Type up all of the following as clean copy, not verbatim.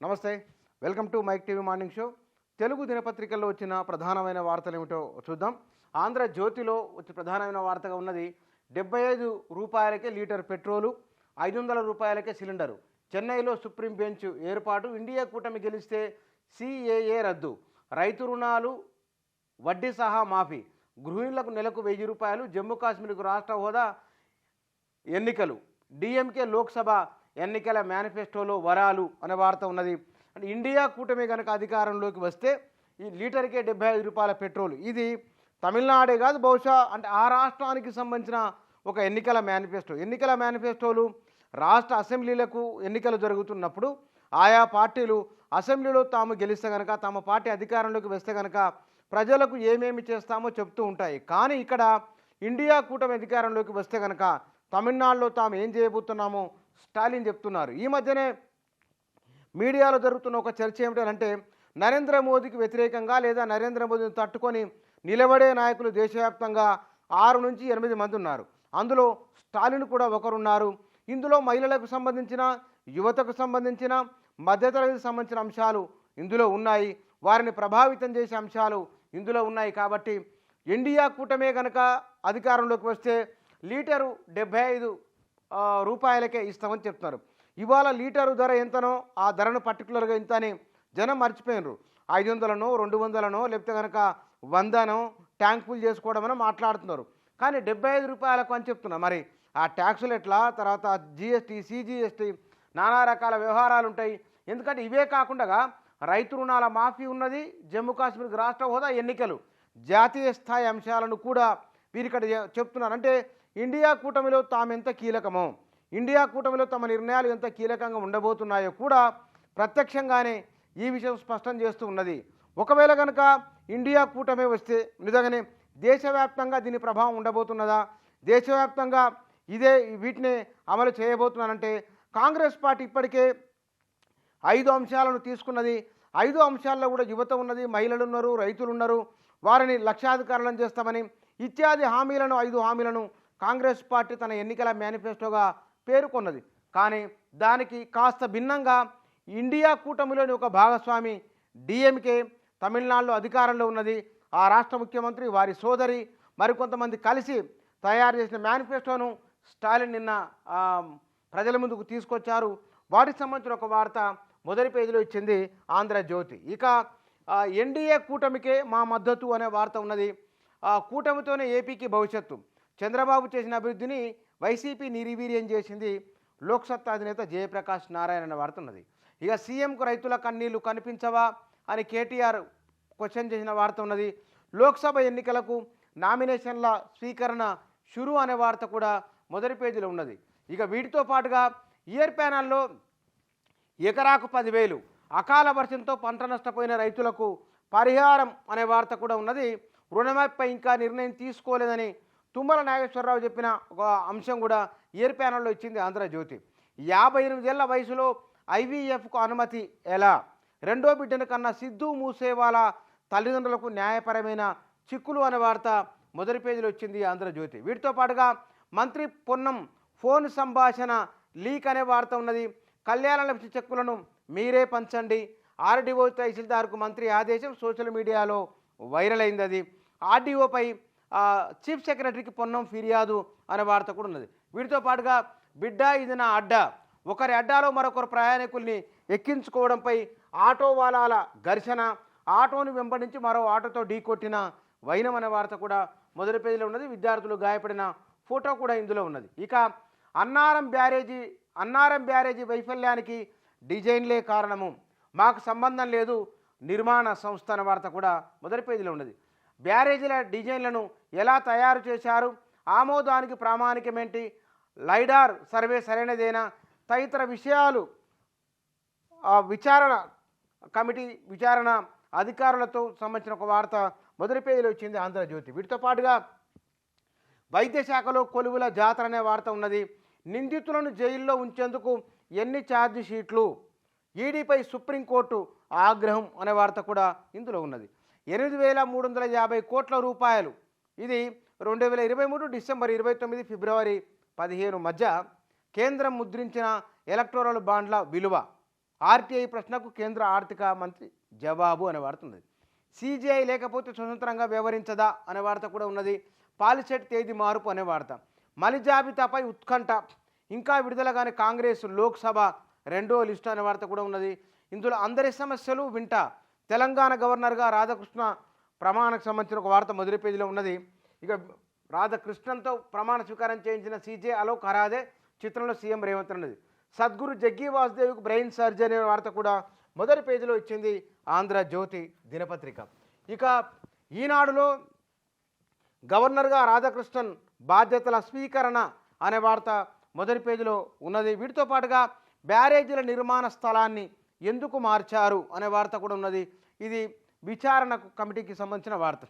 నమస్తే, welcome to mic TV morning show. Telugu దినపత్రికల్లో వచ్చిన ప్రధానమైన వార్తలు ఏమిటో చూద్దాం. ఆంధ్రజ్యోతిలో వచ్చి ప్రధానమైన వార్తగా ఉన్నది 75 రూపాయలకే లీటర్ పెట్రోలు, 500 రూపాయలకే సిలిండరు. చెన్నైలో సుప్రీం బెంచ్ ఏర్పాటు, ఇండియా కూటమి గెలిస్తే సిఏఏ రద్దు, రైతు రుణాలు వడ్డీ సహా మాఫీ, గృహిణులకు నెలకు 1000 రూపాయలు, జమ్మూ కాశ్మీర్కు రాష్ట్ర హోదా, ఎన్నికలు, డిఎంకే లోక్సభ ఎన్నికల మేనిఫెస్టోలో వరాలు అనే వార్త ఉన్నది. అంటే ఇండియా కూటమి కనుక అధికారంలోకి వస్తే ఈ లీటర్కే 75 రూపాయల పెట్రోల్. ఇది తమిళనాడే కాదు, బహుశా అంటే ఆ రాష్ట్రానికి సంబంధించిన ఒక ఎన్నికల మేనిఫెస్టోలు రాష్ట్ర అసెంబ్లీలకు ఎన్నికలు జరుగుతున్నప్పుడు ఆయా పార్టీలు అసెంబ్లీలో తాము గెలిస్తే కనుక, తమ పార్టీ అధికారంలోకి వస్తే కనుక ప్రజలకు ఏమేమి చేస్తామో చెప్తూ ఉంటాయి. కానీ ఇక్కడ ఇండియా కూటమి అధికారంలోకి వస్తే కనుక తమిళనాడులో తాము ఏం చేయబోతున్నామో స్టాలిన్ చెప్తున్నారు. ఈ మధ్యనే మీడియాలో జరుగుతున్న ఒక చర్చ ఏమిటంటే, నరేంద్ర మోదీకి వ్యతిరేకంగా లేదా నరేంద్ర మోదీని తట్టుకొని నిలబడే నాయకులు దేశవ్యాప్తంగా 6 నుంచి 8 మంది ఉన్నారు. అందులో స్టాలిన్ కూడా ఒకరున్నారు. ఇందులో మహిళలకు సంబంధించిన, యువతకు సంబంధించిన, మధ్యతరగతికి సంబంధించిన అంశాలు ఇందులో ఉన్నాయి. వారిని ప్రభావితం చేసే అంశాలు ఇందులో ఉన్నాయి. కాబట్టి ఇండియా కూటమే కనుక అధికారంలోకి వస్తే లీటరు 75 రూపాయలకే ఇస్తామని చెప్తున్నారు. ఇవాళ లీటరు ధర ఎంతనో ఆ ధరను పర్టికులర్గా ఇంత అని జనం మర్చిపోయినరు. 500నో 200నో లేకపోతే కనుక 100నో ట్యాంక్ ఫుల్ చేసుకోవడమనో మాట్లాడుతున్నారు. కానీ 75 రూపాయలకు అని చెప్తున్నారు. మరి ఆ ట్యాక్సులు ఎట్లా, తర్వాత జిఎస్టీ, సిజిఎస్టీ, నానా రకాల వ్యవహారాలు ఉంటాయి. ఎందుకంటే ఇవే కాకుండా రైతు రుణాల మాఫీ ఉన్నది, జమ్మూ కాశ్మీర్కి రాష్ట్ర హోదా, ఎన్నికలు, జాతీయ స్థాయి అంశాలను కూడా వీరిక్కడ చెప్తున్నారు. అంటే ఇండియా కూటమిలో తాము ఎంత కీలకమో, ఇండియా కూటమిలో తమ నిర్ణయాలు ఎంత కీలకంగా ఉండబోతున్నాయో కూడా ప్రత్యక్షంగానే ఈ విషయం స్పష్టం చేస్తూ ఉన్నది. ఒకవేళ కనుక ఇండియా కూటమి వస్తే నిజంగానే దేశవ్యాప్తంగా దీని ప్రభావం ఉండబోతున్నదా, దేశవ్యాప్తంగా వీటిని అమలు చేయబోతున్నానంటే, కాంగ్రెస్ పార్టీ ఇప్పటికే 5 అంశాలను తీసుకున్నది. 5 అంశాల్లో కూడా యువత ఉన్నది, మహిళలు ఉన్నారు, రైతులు ఉన్నారు, వారిని లక్షాధికారులను చేస్తామని ఇత్యాది హామీలను 5 హామీలను కాంగ్రెస్ పార్టీ తన ఎన్నికల మేనిఫెస్టోగా పేర్కొన్నది. కానీ దానికి కాస్త భిన్నంగా ఇండియా కూటమిలోని ఒక భాగస్వామి డిఎంకే తమిళనాడులో అధికారంలో ఉన్నది. ఆ రాష్ట్ర ముఖ్యమంత్రి, వారి సోదరి, మరికొంతమంది కలిసి తయారు చేసిన మేనిఫెస్టోను స్టాలిన్ నిన్న ప్రజల ముందుకు తీసుకొచ్చారు. వాటికి సంబంధించిన ఒక వార్త మొదటి పేజీలో ఇచ్చింది ఆంధ్రజ్యోతి. ఇక ఎన్డీఏ కూటమికే మా మద్దతు అనే వార్త ఉన్నది. కూటమితోనే ఏపీకి భవిష్యత్తు, చంద్రబాబు చేసిన అభివృద్ధిని వైసీపీ నిర్వీర్యం చేసింది, లోక్సత్తా అధినేత జయప్రకాష్ నారాయణ అనే వార్త ఉన్నది. ఇక సీఎంకు రైతుల కన్నీళ్లు కనిపించవా అని కేటీఆర్ క్వశ్చన్ చేసిన వార్త ఉన్నది. లోక్సభ ఎన్నికలకు నామినేషన్ల స్వీకరణ షురు అనే వార్త కూడా మొదటి పేజీలో ఉన్నది. ఇక వీటితో పాటుగా ఇయర్ ప్యానల్లో ఎకరాకు 10,000, అకాల వర్షంతో పంట నష్టపోయిన రైతులకు పరిహారం అనే వార్త కూడా ఉన్నది. రుణమాఫీపై ఇంకా నిర్ణయం తీసుకోలేదని తుమ్మల నాగేశ్వరరావు చెప్పిన ఒక అంశం కూడా ఇయర్ ప్యానల్లో ఇచ్చింది ఆంధ్రజ్యోతి. 58 ఏళ్ల వయసులో ఐవీఎఫ్కు అనుమతి ఎలా, రెండో బిడ్డను కన్నా సిద్ధు మూసేవాల తల్లిదండ్రులకు న్యాయపరమైన చిక్కులు అనే వార్త మొదటి పేజీలో వచ్చింది ఆంధ్రజ్యోతి. వీటితో పాటుగా మంత్రి పొన్నం ఫోన్ సంభాషణ లీక్ అనే వార్త ఉన్నది. కళ్యాణ లక్ష్మి చెక్కులను మీరే పంచండి, ఆర్డీఓ తహసీల్దార్కు మంత్రి ఆదేశం సోషల్ మీడియాలో వైరల్ అయింది. అది ఆర్డీఓపై చీఫ్ సెక్రటరీకి పొన్నం ఫిర్యాదు అనే వార్త కూడా ఉన్నది. వీటితో పాటుగా బిడ్డ ఇది నా అడ్డా, ఒకరి అడ్డాలో మరొకరు ప్రయాణికుల్ని ఎక్కించుకోవడంపై ఆటో వాలాల ఘర్షణ, ఆటోని వెంబడించి మరో ఆటోతో ఢీకొట్టిన వైనం అనే వార్త కూడా మొదటి పేజీలో ఉన్నది. విద్యార్థులు గాయపడిన ఫోటో కూడా ఇందులో ఉన్నది. ఇక అన్నారం బ్యారేజీ వైఫల్యానికి డిజైన్లే కారణము, మాకు సంబంధం లేదు నిర్మాణ సంస్థ అనే వార్త కూడా మొదటి పేజీలో ఉన్నది. బ్యారేజీల డిజైన్లను ఎలా తయారు చేశారు, ఆమోదానికి ప్రామాణికమేంటి, లైడార్ సర్వే సరైనదేనా తదితర విషయాలు విచారణ అధికారులతో సంబంధించిన ఒక వార్త మొదటి పేజీలో వచ్చింది ఆంధ్రజ్యోతి. వీటితో పాటుగా వైద్య శాఖలో కొలువుల జాతర అనే వార్త ఉన్నది. నిందితులను జైల్లో ఉంచేందుకు ఎన్ని ఛార్జ్ షీట్లు, ఈడీపై సుప్రీంకోర్టు ఆగ్రహం అనే వార్త కూడా ఇందులో ఉన్నది. 8,350 కోట్ల రూపాయలు, ఇది 2023 డిసెంబర్ 29 ఫిబ్రవరి 15 మధ్య కేంద్రం ముద్రించిన ఎలక్టోరల్ బాండ్ల విలువ ఆర్టీఐ ప్రశ్నకు కేంద్ర ఆర్థిక మంత్రి జవాబు అనే వార్త ఉన్నది. సిజేఐ లేకపోతే స్వతంత్రంగా వ్యవహరించదా అనే వార్త కూడా ఉన్నది. పాలిసెట్ తేదీ మార్పు అనే వార్త. మలి జాబితాపై ఉత్కంఠ, ఇంకా విడుదల కాని కాంగ్రెస్ లోక్సభ రెండో లిస్టు అనే వార్త కూడా ఉన్నది. ఇందులో అందరి సమస్యలు వింటా, తెలంగాణ గవర్నర్గా రాధాకృష్ణ ప్రమాణకు సంబంధించిన ఒక వార్త మొదటి పేజీలో ఉన్నది. ఇక రాధాకృష్ణన్తో ప్రమాణ స్వీకారం చేయించిన సీజే అలోక్ హరాదే చిత్రంలో సీఎం రేవంత్ ఉన్నది. సద్గురు జగ్గి వాసుదేవ్కు బ్రెయిన్ సర్జరీ అనే వార్త కూడా మొదటి పేజీలో ఇచ్చింది ఆంధ్రజ్యోతి దినపత్రిక. ఇక ఈనాడులో గవర్నర్గా రాధాకృష్ణన్ బాధ్యతల స్వీకరణ అనే వార్త మొదటి పేజీలో ఉన్నది. వీటితో పాటుగా బ్యారేజీల నిర్మాణ స్థలాన్ని ఎందుకు మార్చారు అనే వార్త కూడా ఉన్నది. ఇది విచారణ కమిటీకి సంబంధించిన వార్త.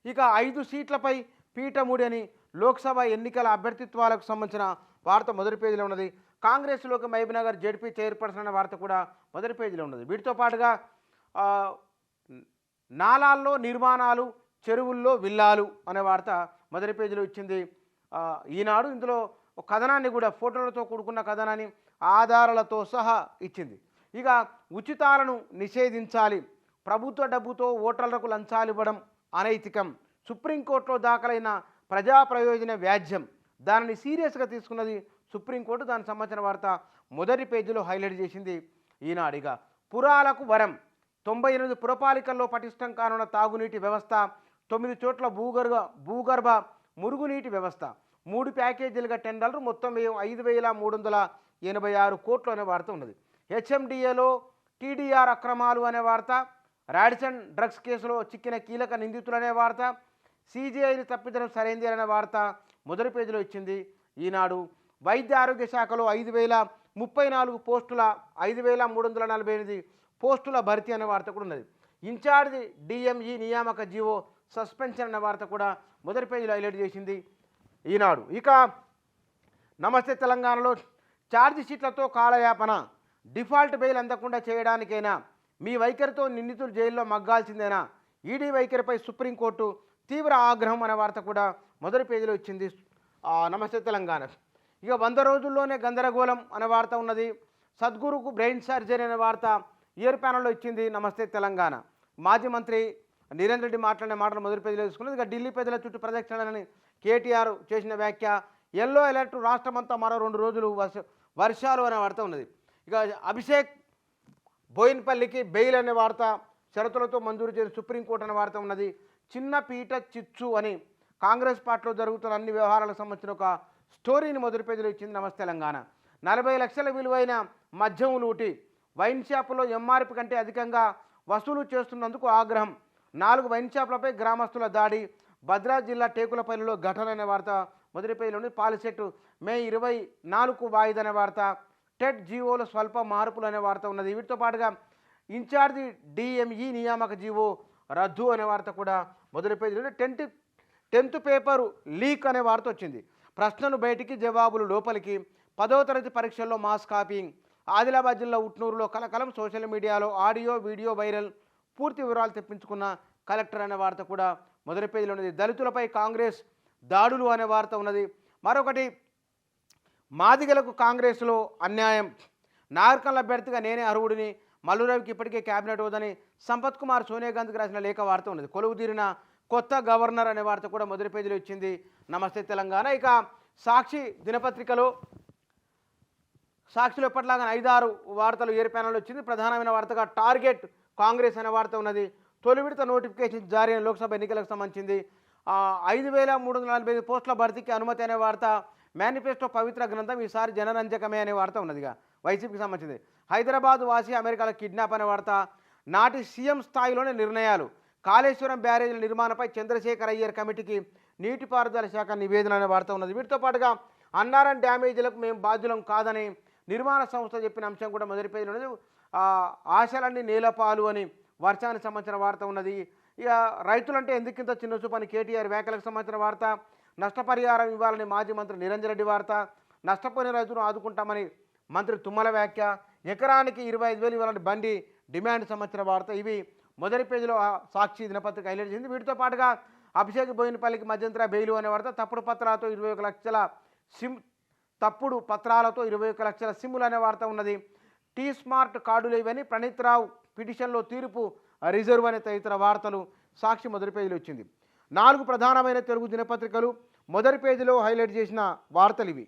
ఇక 5 సీట్లపై పీఠముడి అని లోక్సభ ఎన్నికల అభ్యర్థిత్వాలకు సంబంధించిన వార్త మొదటి పేజీలో ఉన్నది. కాంగ్రెస్లోకి మహబూబ్నగర్ జెడ్పీ చైర్పర్సన్ అనే వార్త కూడా మొదటి పేజీలో ఉన్నది. వీటితో పాటుగా నాలాల్లో నిర్మాణాలు, చెరువుల్లో విల్లాలు అనే వార్త మొదటి పేజీలో ఇచ్చింది ఈనాడు. ఇందులో ఒక కథనాన్ని కూడా, ఫోటోలతో కూడుకున్న కథనాన్ని ఆధారాలతో సహా ఇచ్చింది. ఇక ఉచితాలను నిషేధించాలి, ప్రభుత్వ డబ్బుతో ఓటర్లకు లంచాలు ఇవ్వడం అనైతికం, సుప్రీంకోర్టులో దాఖలైన ప్రజా ప్రయోజన వ్యాజ్యం, దానిని సీరియస్గా తీసుకున్నది సుప్రీంకోర్టు. దానికి సంబంధించిన వార్త మొదటి పేజీలో హైలైట్ చేసింది ఈనాడు. ఇక పురాలకు వరం, 98 పురపాలికల్లో పటిష్టం కానున్న తాగునీటి వ్యవస్థ, 9 చోట్ల భూగర్భ మురుగునీటి వ్యవస్థ, 3 ప్యాకేజీలుగా టెండర్లు, మొత్తం 5,386 కోట్లు అనే వార్త ఉన్నది. హెచ్ఎండిఏలో టీడీఆర్ అక్రమాలు అనే వార్త, రాడిసన్ డ్రగ్స్ కేసులో చిక్కిన కీలక నిందితులు అనే వార్త, సిజేఐని తప్పించడం సరైంది అనే వార్త మొదటి పేజీలో ఇచ్చింది ఈనాడు. వైద్య ఆరోగ్య శాఖలో 5,034 పోస్టుల 5,348 పోస్టుల భర్తీ అనే వార్త కూడా ఉన్నది. ఇన్ఛార్జ్ డిఎంఈ నియామక జీవో సస్పెన్షన్ అనే వార్త కూడా మొదటి పేజీలో హైలైట్ చేసింది ఈనాడు. ఇక నమస్తే తెలంగాణలో ఛార్జ్ షీట్లతో కాలయాపన, డిఫాల్ట్ బెయిల్ అందకుండా చేయడానికైనా మీ వైఖరితో నిందితులు జైల్లో మగ్గాల్సిందేనా, ఈడీ వైఖరిపై సుప్రీంకోర్టు తీవ్ర ఆగ్రహం అనే వార్త కూడా మొదటి పేజీలో ఇచ్చింది నమస్తే తెలంగాణ. ఇక 100 రోజుల్లోనే గందరగోళం అనే వార్త ఉన్నది. సద్గురుకు బ్రెయిన్ సర్జరీ అనే వార్త ఇయర్ ప్యానల్లో ఇచ్చింది నమస్తే తెలంగాణ. మాజీ మంత్రి నిరేంద్ర రెడ్డి మాట్లాడిన మాటలు మొదటి పేజీలో తీసుకున్నది. ఇక ఢిల్లీ పెద్దల చుట్టూ ప్రదక్షిణలని కేటీఆర్ చేసిన వ్యాఖ్య, ఎల్లో అలర్ట్ రాష్ట్రమంతా మరో 2 రోజులు వర్షాలు అనే వార్త ఉన్నది. ఇక అభిషేక్ బోయిన్పల్లికి బెయిల్ అనే వార్త, షరతులతో మంజూరు చేసిన సుప్రీంకోర్టు అనే వార్త ఉన్నది. చిన్న పీట చిచ్చు అని కాంగ్రెస్ పార్టీలో జరుగుతున్న అన్ని వ్యవహారాలకు సంబంధించిన ఒక స్టోరీని మొదటి పేజీలో ఇచ్చింది నమస్తే తెలంగాణ. 40 లక్షల విలువైన మద్యం లూటి, వైన్ షాపులో ఎంఆర్పి కంటే అధికంగా వసూలు చేస్తున్నందుకు ఆగ్రహం, 4 వైన్ షాపులపై గ్రామస్తుల దాడి, భద్రాద్రి జిల్లా టేకులపల్లిలో ఘటన అనే వార్త మొదటి పేజీలోని. పాలిసెట్ మే 24 వాయిదా అనే వార్త, టెట్ జీవోలో స్వల్ప మార్పులు అనే వార్త ఉన్నది. వీటితో పాటుగా ఇన్ఛార్జి డిఎంఈ నియామక జీవో రద్దు అనే వార్త కూడా మొదటి పేజీలో. 10th పేపరు లీక్ అనే వార్త వచ్చింది. ప్రశ్నలు బయటికి, జవాబులు లోపలికి, 10వ తరగతి పరీక్షల్లో మాస్ కాపీయింగ్, ఆదిలాబాద్ జిల్లా ఉట్నూరులో కలకలం, సోషల్ మీడియాలో ఆడియో వీడియో వైరల్, పూర్తి వివరాలు తెప్పించుకున్న కలెక్టర్ అనే వార్త కూడా మొదటి పేజీలో ఉన్నది. దళితులపై కాంగ్రెస్ దాడులు అనే వార్త ఉన్నది. మరొకటి, మాదిగలకు కాంగ్రెస్లో అన్యాయం, నాగర్కర్నూల్ అభ్యర్థిగా నేనే అర్హుడిని, మల్లురవికి ఇప్పటికే క్యాబినెట్ హోదని సంపత్ కుమార్ సోనియా గాంధీకి రాసిన లేఖ వార్త ఉన్నది. కొలువు తీరిన కొత్త గవర్నర్ అనే వార్త కూడా మొదటి పేజీలో ఇచ్చింది నమస్తే తెలంగాణ. ఇక సాక్షి దినపత్రికలో సాక్షిలో ఎప్పటిలాగా 5-6 వార్తలు ఏర్ ప్యానల్ వచ్చింది. ప్రధానమైన వార్తగా టార్గెట్ కాంగ్రెస్ అనే వార్త ఉన్నది. తొలి విడత నోటిఫికేషన్ జారీ అయిన లోక్సభ ఎన్నికలకు సంబంధించింది. 5,345 పోస్టుల భర్తీకి అనుమతి అనే వార్త, మేనిఫెస్టో పవిత్ర గ్రంథం ఈసారి జనరంజకమే అనే వార్త ఉన్నదిగా వైసీపీకి సంబంధించింది. హైదరాబాద్ వాసి అమెరికాలో కిడ్నాప్ అనే వార్త, నాటి సీఎం స్థాయిలోనే నిర్ణయాలు, కాళేశ్వరం బ్యారేజీల నిర్మాణంపై చంద్రశేఖర్ అయ్యర్ కమిటీకి నీటిపారుదల శాఖ నివేదన అనే వార్త ఉన్నది. వీటితో పాటుగా అన్నారం డ్యామేజీలకు మేము బాధ్యులం కాదని నిర్మాణ సంస్థ చెప్పిన అంశం కూడా మొదటి పేజీలో ఉన్నది. ఆశలన్నీ నేలపాలు అని వర్షానికి సంబంధించిన వార్త ఉన్నది. ఇక రైతులంటే ఎందుకింత చిన్న చూపు అని కేటీఆర్ వ్యాఖ్యలకు సంబంధించిన వార్త, నష్టపరిహారం ఇవ్వాలని మాజీ మంత్రి నిరంజన్ రెడ్డి వార్త, నష్టపోయిన రైతులను ఆదుకుంటామని మంత్రి తుమ్మల వ్యాఖ్య, ఎకరానికి 25,000 ఇవ్వాలని బండి డిమాండ్ సంబంధించిన వార్త. ఇవి మొదటి పేజీలో సాక్షి దినపత్రిక హైలైట్ చేసింది. వీటితో పాటుగా అభిషేక్ బోయినపల్లికి మధ్యంతర బెయిలు అనే వార్త, తప్పుడు పత్రాలతో 21 లక్షల సిమ్ములు అనే వార్త ఉన్నది. టీ స్మార్ట్ కార్డులు ఇవని ప్రణీత్ రావు పిటిషన్లో తీర్పు రిజర్వ్ అనే తదితర వార్తలు సాక్షి మొదటి పేజీలో వచ్చింది. 4 ప్రధానమైన తెలుగు దినపత్రికలు మొదటి పేజీలో హైలైట్ చేసిన వార్తలు ఇవి.